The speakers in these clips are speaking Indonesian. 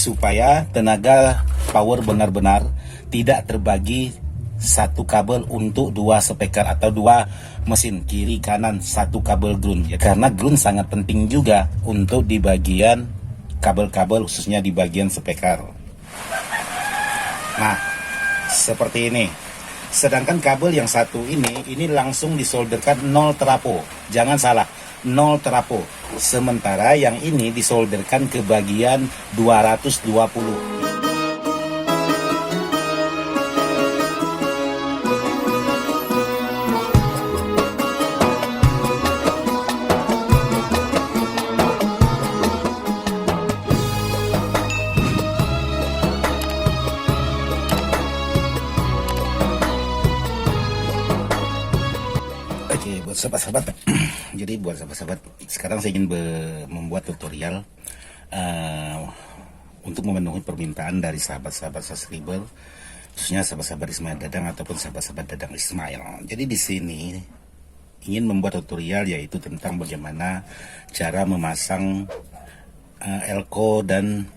supaya tenaga power benar-benar tidak terbagi satu kabel untuk dua speaker atau dua mesin kiri kanan satu kabel ground ya, karena ground sangat penting juga untuk di bagian kabel-kabel khususnya di bagian speaker. Nah, seperti ini. Sedangkan kabel yang satu ini langsung disolderkan 0 trapo. Jangan salah, 0 trapo. Sementara yang ini disolderkan ke bagian 220. Oke, buat sahabat-sahabat, jadi buat sahabat-sahabat, sekarang saya ingin membuat tutorial untuk memenuhi permintaan dari sahabat-sahabat subscriber, khususnya sahabat-sahabat Ismail Dadang ataupun sahabat-sahabat Dadang Ismail. Jadi di sini ingin membuat tutorial yaitu tentang bagaimana cara memasang elko dan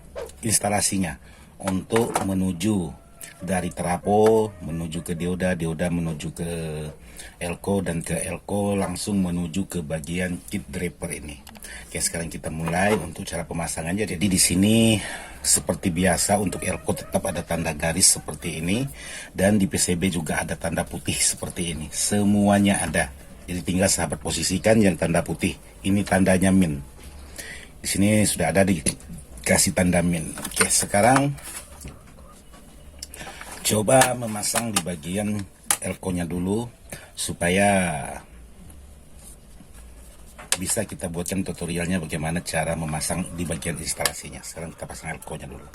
instalasinya untuk menuju dari trapo menuju ke dioda, dioda menuju ke elko, dan ke elko langsung menuju ke bagian kit draper ini. Oke, sekarang kita mulai untuk cara pemasangannya. Jadi di sini seperti biasa untuk elko tetap ada tanda garis seperti ini, dan di PCB juga ada tanda putih seperti ini. Semuanya ada. Jadi tinggal sahabat posisikan yang tanda putih. Ini tandanya min. Di sini sudah ada dikasih tanda min. Oke, sekarang coba memasang di bagian elko-nya dulu supaya bisa kita buatkan tutorialnya bagaimana cara memasang di bagian instalasinya. Sekarang kita pasang elko-nya dulu.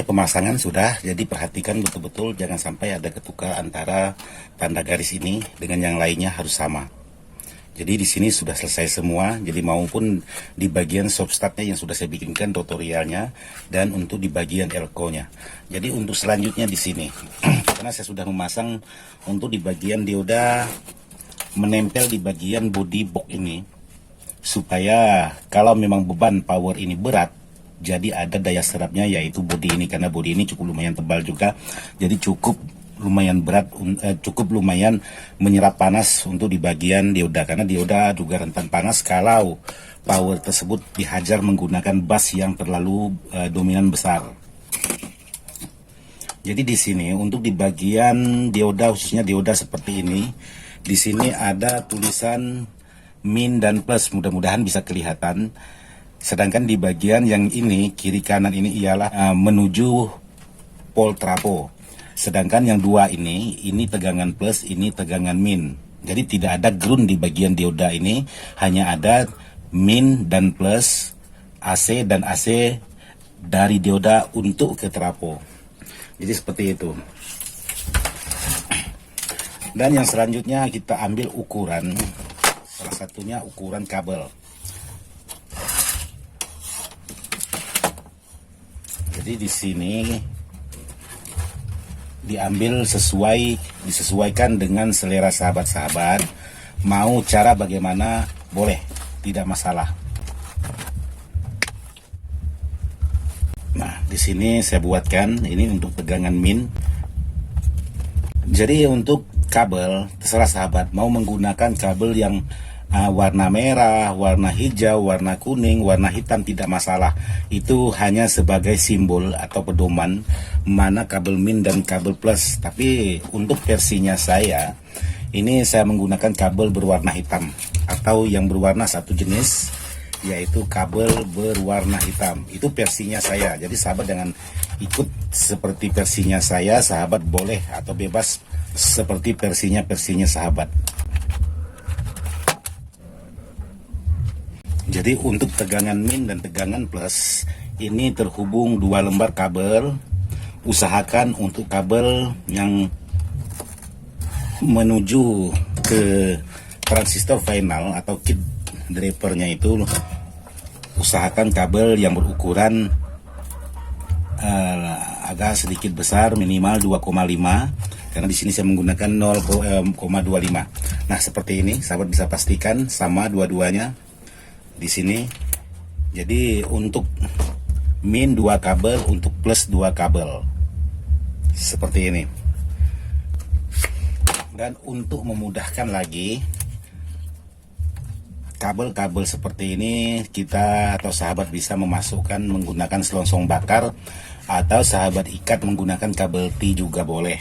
Pemasangan sudah, jadi perhatikan betul-betul jangan sampai ada ketukar antara tanda garis ini dengan yang lainnya, harus sama. Jadi di sini sudah selesai semua, jadi maupun di bagian substratnya yang sudah saya bikinkan tutorialnya, dan untuk di bagian elko-nya. Jadi untuk selanjutnya di sini, karena saya sudah memasang untuk di bagian dioda menempel di bagian body box ini, supaya kalau memang beban power ini berat, jadi ada daya serapnya yaitu bodi ini, karena bodi ini cukup lumayan tebal juga, jadi cukup lumayan berat, cukup lumayan menyerap panas untuk di bagian dioda, karena dioda juga rentan panas kalau power tersebut dihajar menggunakan bus yang terlalu dominan besar. Jadi di sini untuk di bagian dioda, khususnya dioda seperti ini, di sini ada tulisan min dan plus, mudah-mudahan bisa kelihatan. Sedangkan di bagian yang ini, kiri kanan ini ialah menuju pol trapo. Sedangkan yang dua ini tegangan plus, ini tegangan min. Jadi tidak ada ground di bagian dioda ini, hanya ada min dan plus, AC dan AC dari dioda untuk ke trapo. Jadi seperti itu. Dan yang selanjutnya kita ambil ukuran, salah satunya ukuran kabel. Jadi di sini disesuaikan dengan selera sahabat-sahabat. Mau cara bagaimana boleh, tidak masalah. Nah, di sini saya buatkan ini untuk tegangan min. Jadi untuk kabel terserah sahabat mau menggunakan kabel yang warna merah, warna hijau, warna kuning, warna hitam, tidak masalah. Itu hanya sebagai simbol atau pedoman mana kabel min dan kabel plus. Tapi untuk versinya saya, ini saya menggunakan kabel berwarna hitam atau yang berwarna satu jenis, yaitu kabel berwarna hitam. Itu versinya saya. Jadi sahabat dengan ikut seperti versinya saya, sahabat boleh atau bebas seperti versinya sahabat. Jadi untuk tegangan min dan tegangan plus ini terhubung dua lembar kabel usahakan untuk kabel yang menuju ke transistor final atau kit drivernya itu, usahakan kabel yang berukuran agak sedikit besar, minimal 2,5, karena di sini saya menggunakan 0,25. Nah, seperti ini, sahabat bisa pastikan sama dua-duanya di sini. Jadi untuk min 2 kabel, untuk plus 2 kabel, seperti ini. Dan untuk memudahkan lagi, kabel-kabel seperti ini kita atau sahabat bisa memasukkan menggunakan selongsong bakar, atau sahabat ikat menggunakan kabel T juga boleh.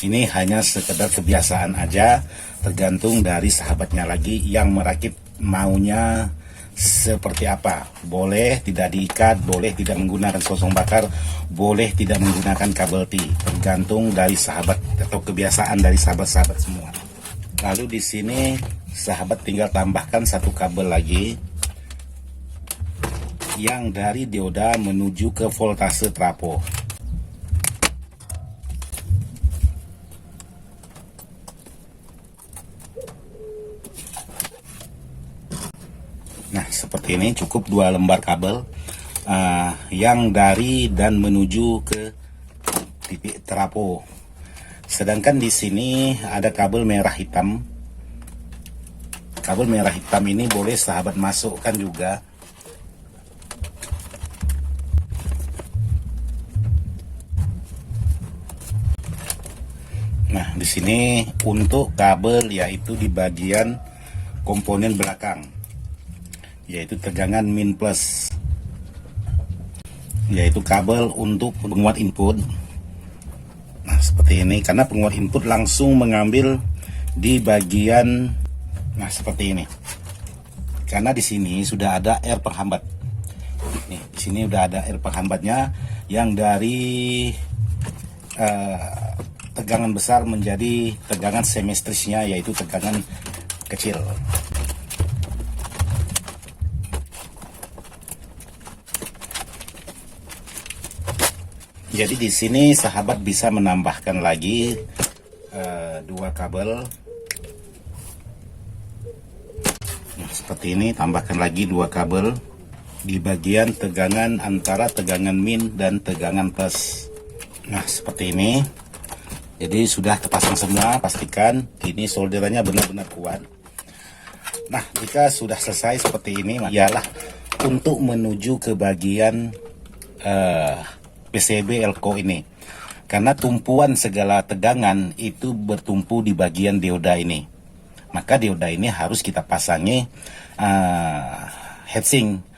Ini hanya sekedar kebiasaan aja, tergantung dari sahabatnya lagi yang merakit maunya seperti apa. Boleh tidak diikat, boleh tidak menggunakan selongsong bakar, boleh tidak menggunakan kabel T, tergantung dari sahabat atau kebiasaan dari sahabat-sahabat semua. Lalu di sini sahabat tinggal tambahkan satu kabel lagi yang dari dioda menuju ke voltase trafo. Nah, seperti ini, cukup 2 lembar kabel yang dari dan menuju ke titik trafo. Sedangkan di sini ada kabel merah hitam. Kabel merah hitam ini boleh sahabat masukkan juga. Nah, di sini untuk kabel yaitu di bagian komponen belakang, yaitu tegangan min plus, yaitu kabel untuk penguat input. Nah, seperti ini, karena penguat input langsung mengambil di bagian, nah seperti ini, karena di sini sudah ada R penghambat. Nih, di sini udah ada R penghambatnya yang dari tegangan besar menjadi tegangan semestrisnya, yaitu tegangan kecil. Jadi di sini sahabat bisa menambahkan lagi 2 kabel. Nah, seperti ini, tambahkan lagi 2 kabel di bagian tegangan antara tegangan min dan tegangan plus. Nah, seperti ini. Jadi sudah terpasang semua, pastikan ini solderannya benar-benar kuat. Nah, jika sudah selesai seperti ini, ialah untuk menuju ke bagian PCB elko ini, karena tumpuan segala tegangan itu bertumpu di bagian dioda ini. Maka dioda ini harus kita pasangi heatsink.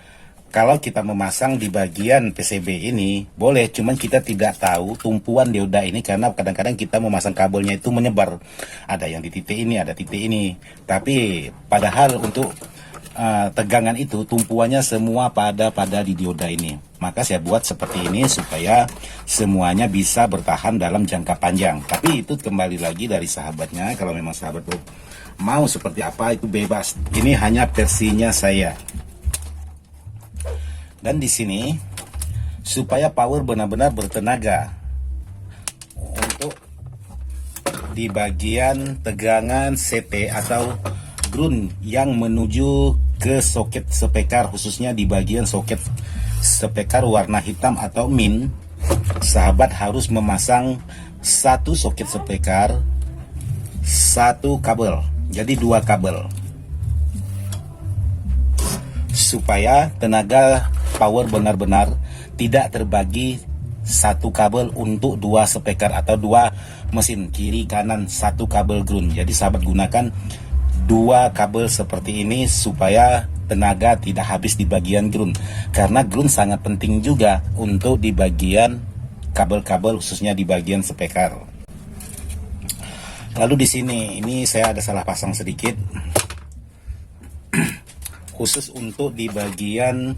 Kalau kita memasang di bagian PCB ini boleh, cuman kita tidak tahu tumpuan dioda ini, karena kadang-kadang kita memasang kabelnya itu menyebar, ada yang di titik ini, ada titik ini, tapi padahal untuk tegangan itu tumpuannya semua pada di dioda ini. Maka saya buat seperti ini supaya semuanya bisa bertahan dalam jangka panjang. Tapi itu kembali lagi dari sahabatnya, kalau memang sahabat mau seperti apa itu bebas. Ini hanya versinya saya. Dan di sini supaya power benar-benar bertenaga, untuk di bagian tegangan CT atau ground yang menuju ke soket spekar, khususnya di bagian soket spekar warna hitam atau min, sahabat harus memasang 1 soket spekar, 1 kabel, jadi 2 kabel, supaya tenaga power benar-benar tidak terbagi 1 kabel untuk 2 spekar atau 2 mesin kiri kanan, 1 kabel ground. Jadi sahabat gunakan 2 kabel seperti ini supaya tenaga tidak habis di bagian ground, karena ground sangat penting juga untuk di bagian kabel-kabel, khususnya di bagian spekar. Lalu di sini ini saya ada salah pasang sedikit khusus untuk di bagian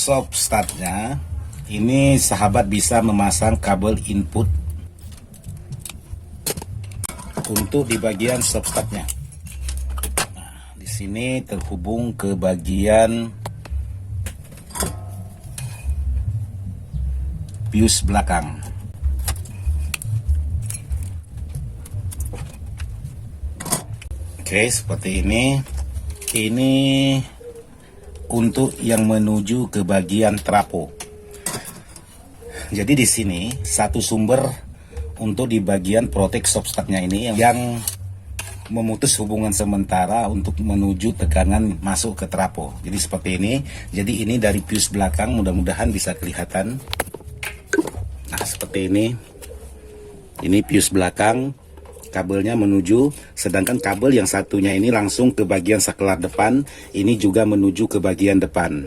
soft startnya. Ini sahabat bisa memasang kabel input untuk di bagian soft startnya. Nah, di sini terhubung ke bagian fuse belakang. Oke, seperti ini. Ini untuk yang menuju ke bagian trafo. Jadi di sini satu sumber untuk di bagian protect stopstatnya ini yang memutus hubungan sementara untuk menuju tegangan masuk ke trafo. Jadi seperti ini. Jadi ini dari fuse belakang, mudah-mudahan bisa kelihatan. Nah, seperti ini. Ini fuse belakang, kabelnya menuju, sedangkan kabel yang satunya ini langsung ke bagian saklar depan, ini juga menuju ke bagian depan.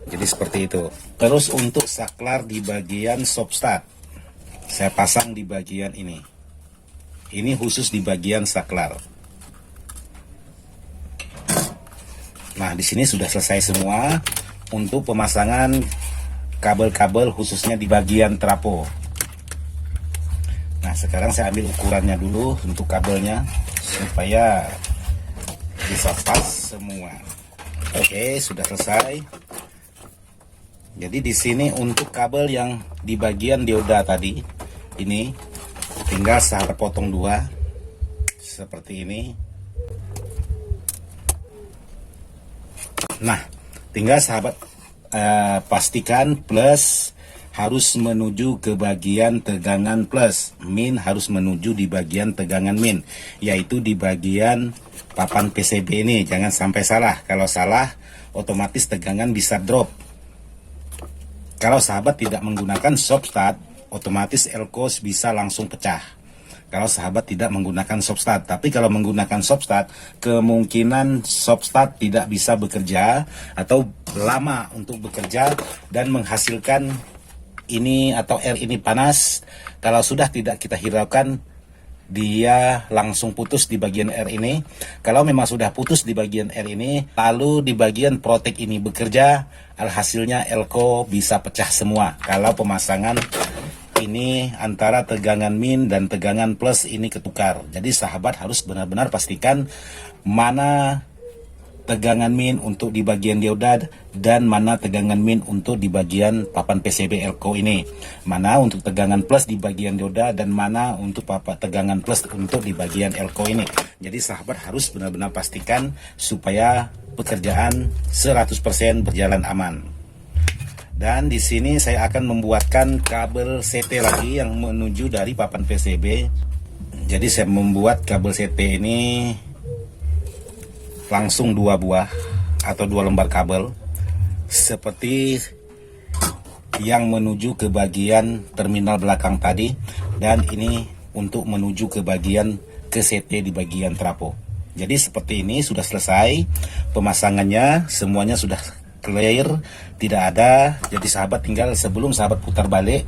Jadi seperti itu. Terus untuk saklar di bagian stopstat, saya pasang di bagian ini. Ini khusus di bagian saklar. Nah, di sini sudah selesai semua untuk pemasangan kabel-kabel khususnya di bagian trafo. Nah, sekarang saya ambil ukurannya dulu untuk kabelnya supaya bisa pas semua. Oke, sudah selesai. Jadi di sini untuk kabel yang di bagian dioda tadi, ini tinggal sahabat potong dua seperti ini. Nah, tinggal sahabat pastikan plus harus menuju ke bagian tegangan plus, min harus menuju di bagian tegangan min, yaitu di bagian papan PCB ini. Jangan sampai salah. Kalau salah, otomatis tegangan bisa drop. Kalau sahabat tidak menggunakan stopstat, otomatis elko bisa langsung pecah. Kalau sahabat tidak menggunakan stopstat, tapi kalau menggunakan stopstat, kemungkinan stopstat tidak bisa bekerja atau lama untuk bekerja dan menghasilkan ini atau air ini panas. Kalau sudah tidak kita hiraukan, dia langsung putus di bagian air ini. Kalau memang sudah putus di bagian air ini, lalu di bagian protect ini bekerja, alhasilnya elko bisa pecah semua. Kalau pemasangan ini antara tegangan min dan tegangan plus ini ketukar. Jadi sahabat harus benar-benar pastikan mana tegangan min untuk di bagian dioda dan mana tegangan min untuk di bagian papan PCB elko ini. Mana untuk tegangan plus di bagian dioda dan mana untuk tegangan plus untuk di bagian elko ini. Jadi sahabat harus benar-benar pastikan supaya pekerjaan 100% berjalan aman. Dan di sini saya akan membuatkan kabel CT lagi yang menuju dari papan PCB. Jadi saya membuat kabel CT ini langsung 2 buah atau 2 lembar kabel seperti yang menuju ke bagian terminal belakang tadi, dan ini untuk menuju ke bagian ke CT di bagian trafo. Jadi seperti ini sudah selesai pemasangannya, semuanya sudah clear, tidak ada. Jadi sahabat tinggal sebelum sahabat putar balik,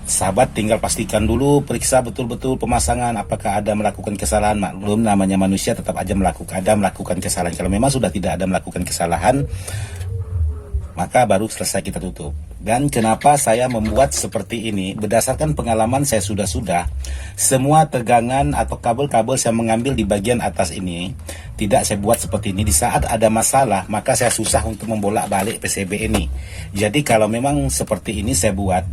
sahabat tinggal pastikan dulu, periksa betul-betul pemasangan apakah ada melakukan kesalahan. Maklum namanya manusia, tetap aja melakukan kesalahan. Kalau memang sudah tidak ada melakukan kesalahan, maka baru selesai kita tutup. Dan kenapa saya membuat seperti ini? Berdasarkan pengalaman saya sudah semua tegangan atau kabel-kabel saya mengambil di bagian atas ini, tidak saya buat seperti ini. Di saat ada masalah, maka saya susah untuk membolak-balik PCB ini. Jadi kalau memang seperti ini saya buat,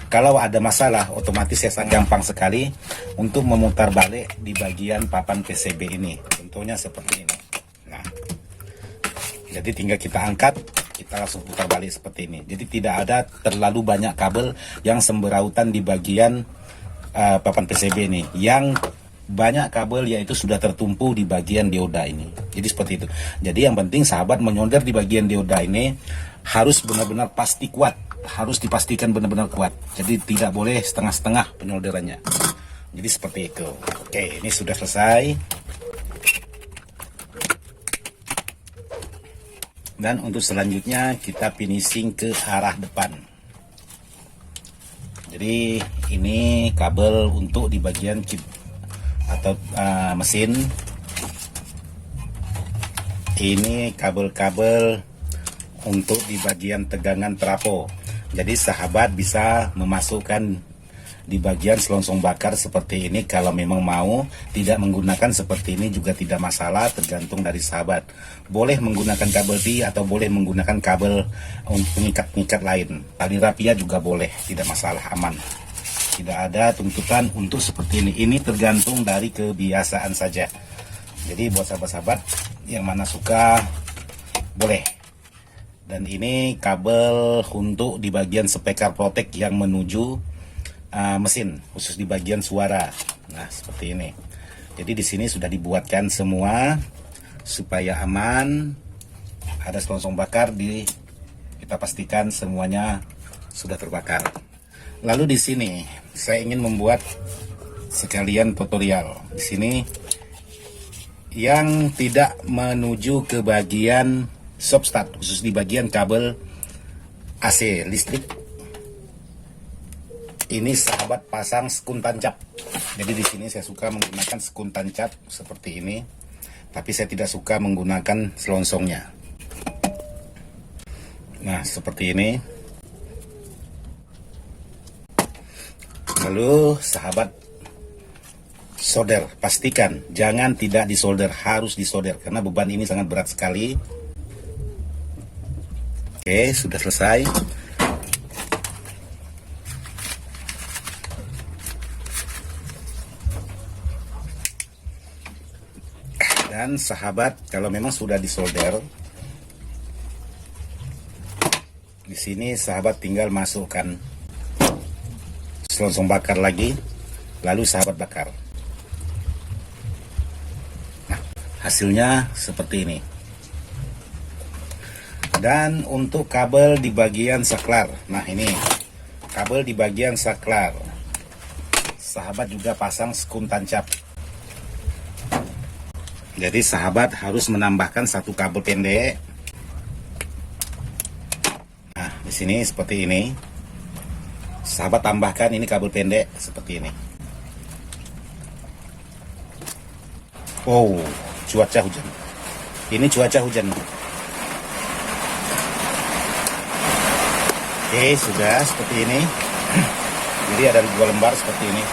kalau ada masalah, otomatis saya sangat gampang sekali untuk memutar balik di bagian papan PCB ini. Contohnya seperti ini. Nah, jadi tinggal kita angkat, kita langsung putar balik seperti ini. Jadi tidak ada terlalu banyak kabel yang semberautan di bagian papan PCB ini. Yang banyak kabel yaitu sudah tertumpu di bagian dioda ini. Jadi seperti itu. Jadi yang penting sahabat menyolder di bagian dioda ini harus benar-benar pasti kuat. Harus dipastikan benar-benar kuat. Jadi tidak boleh setengah-setengah penyolderannya. Jadi seperti itu. Oke, ini sudah selesai. Dan untuk selanjutnya kita finishing ke arah depan. Jadi ini kabel untuk di bagian kit atau mesin. Ini kabel-kabel untuk di bagian tegangan trafo. Jadi sahabat bisa memasukkan di bagian selongsong bakar seperti ini. Kalau memang mau tidak menggunakan seperti ini juga tidak masalah, tergantung dari sahabat. Boleh menggunakan kabel T atau boleh menggunakan kabel untuk pengikat-pengikat lain. Tali rapia juga boleh, tidak masalah, aman. Tidak ada tuntutan untuk seperti ini. Ini tergantung dari kebiasaan saja. Jadi buat sahabat-sahabat yang mana suka boleh. Dan ini kabel untuk di bagian speaker protect yang menuju mesin, khusus di bagian suara. Nah, seperti ini. Jadi di sini sudah dibuatkan semua supaya aman. Ada selongsong bakar, kita pastikan semuanya sudah terbakar. Lalu di sini saya ingin membuat sekalian tutorial. Di sini yang tidak menuju ke bagian substrat, khusus di bagian kabel AC listrik, ini sahabat pasang sekun tancap. Jadi di sini saya suka menggunakan sekun tancap seperti ini, tapi saya tidak suka menggunakan selongsongnya. Nah, seperti ini. Lalu sahabat solder, pastikan jangan tidak disolder, harus disolder karena beban ini sangat berat sekali. Oke, sudah selesai. Dan sahabat, kalau memang sudah disolder, di sini sahabat tinggal masukkan selongsong bakar lagi, lalu sahabat bakar. Nah, hasilnya seperti ini. Dan untuk kabel di bagian saklar, nah ini kabel di bagian saklar, sahabat juga pasang sekun tancap. Jadi sahabat harus menambahkan satu kabel pendek. Nah, di sini seperti ini. Sahabat tambahkan ini kabel pendek seperti ini. Oh, cuaca hujan. Ini cuaca hujan. Oke, sudah seperti ini. Jadi ada 2 lembar seperti ini.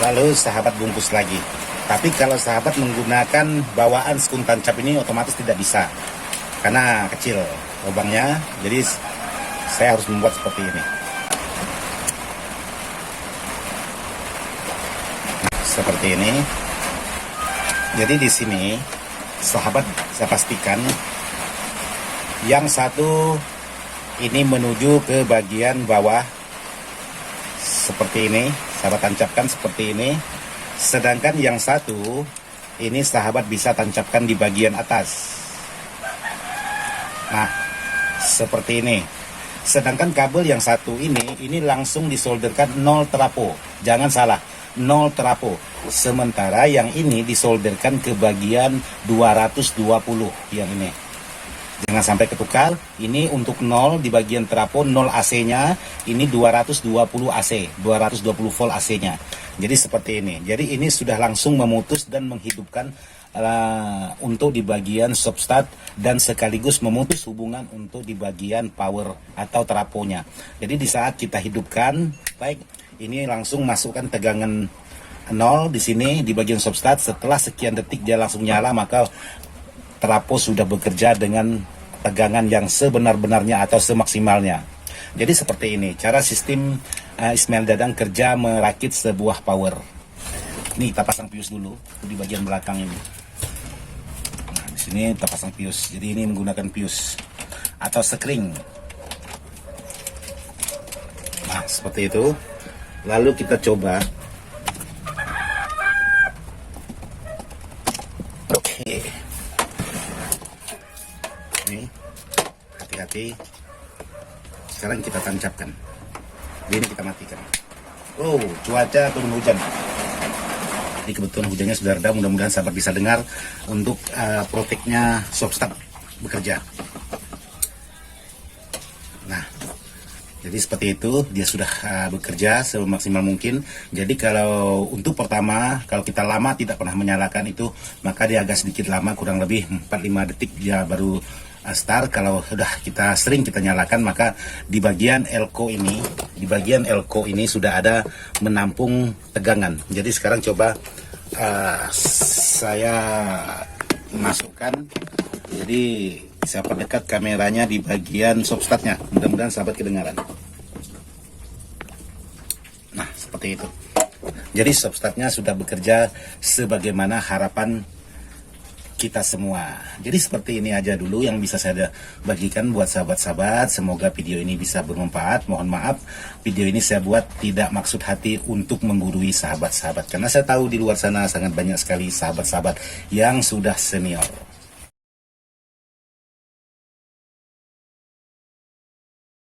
Lalu sahabat bungkus lagi. Tapi kalau sahabat menggunakan bawaan sekun tancap ini otomatis tidak bisa, karena kecil lubangnya. Jadi saya harus membuat seperti ini. Nah, seperti ini. Jadi di sini sahabat, saya pastikan yang satu ini menuju ke bagian bawah seperti ini, sahabat tancapkan seperti ini. Sedangkan yang satu ini sahabat bisa tancapkan di bagian atas. Nah, seperti ini. Sedangkan kabel yang satu ini langsung disolderkan 0 trapo. Jangan salah, 0 trapo. Sementara yang ini disolderkan ke bagian 220 yang ini. Jangan sampai ketukar. Ini untuk 0 di bagian trapo, 0 AC-nya. Ini 220 AC, 220 volt AC-nya. Jadi seperti ini. Jadi ini sudah langsung memutus dan menghidupkan untuk di bagian substrat, dan sekaligus memutus hubungan untuk di bagian power atau traponya. Jadi di saat kita hidupkan, baik, ini langsung masukkan tegangan 0 di sini di bagian substrat. Setelah sekian detik dia langsung nyala, maka trapo sudah bekerja dengan tegangan yang sebenar-benarnya atau semaksimalnya. Jadi seperti ini cara sistem Ismail Dadang kerja merakit sebuah power. Ini kita pasang fuse dulu di bagian belakang ini. Nah, di sini kita pasang fuse. Jadi ini menggunakan fuse atau sekring. Nah, seperti itu. Lalu kita coba. Oke. Ini hati-hati. Sekarang kita tancapkan. Ini kita matikan. Oh, cuaca turun hujan. Jadi kebetulan hujannya sudah reda. Mudah-mudahan sahabat bisa dengar untuk proteknya substrat bekerja. Nah, jadi seperti itu, dia sudah bekerja semaksimal mungkin. Jadi kalau untuk pertama, kalau kita lama tidak pernah menyalakan itu, maka dia agak sedikit lama, kurang lebih 4-5 detik dia baru start. Kalau sudah kita sering kita nyalakan, maka di bagian elko ini sudah ada menampung tegangan. Jadi sekarang coba saya masukkan. Jadi saya perdekat kameranya di bagian substratnya. Mudah-mudahan sahabat kedengaran. Nah, seperti itu. Jadi substratnya sudah bekerja sebagaimana harapan kita semua. Jadi seperti ini aja dulu yang bisa saya bagikan buat sahabat-sahabat. Semoga video ini bisa bermanfaat. Mohon maaf, video ini saya buat tidak maksud hati untuk menggurui sahabat-sahabat. Karena saya tahu di luar sana sangat banyak sekali sahabat-sahabat yang sudah senior.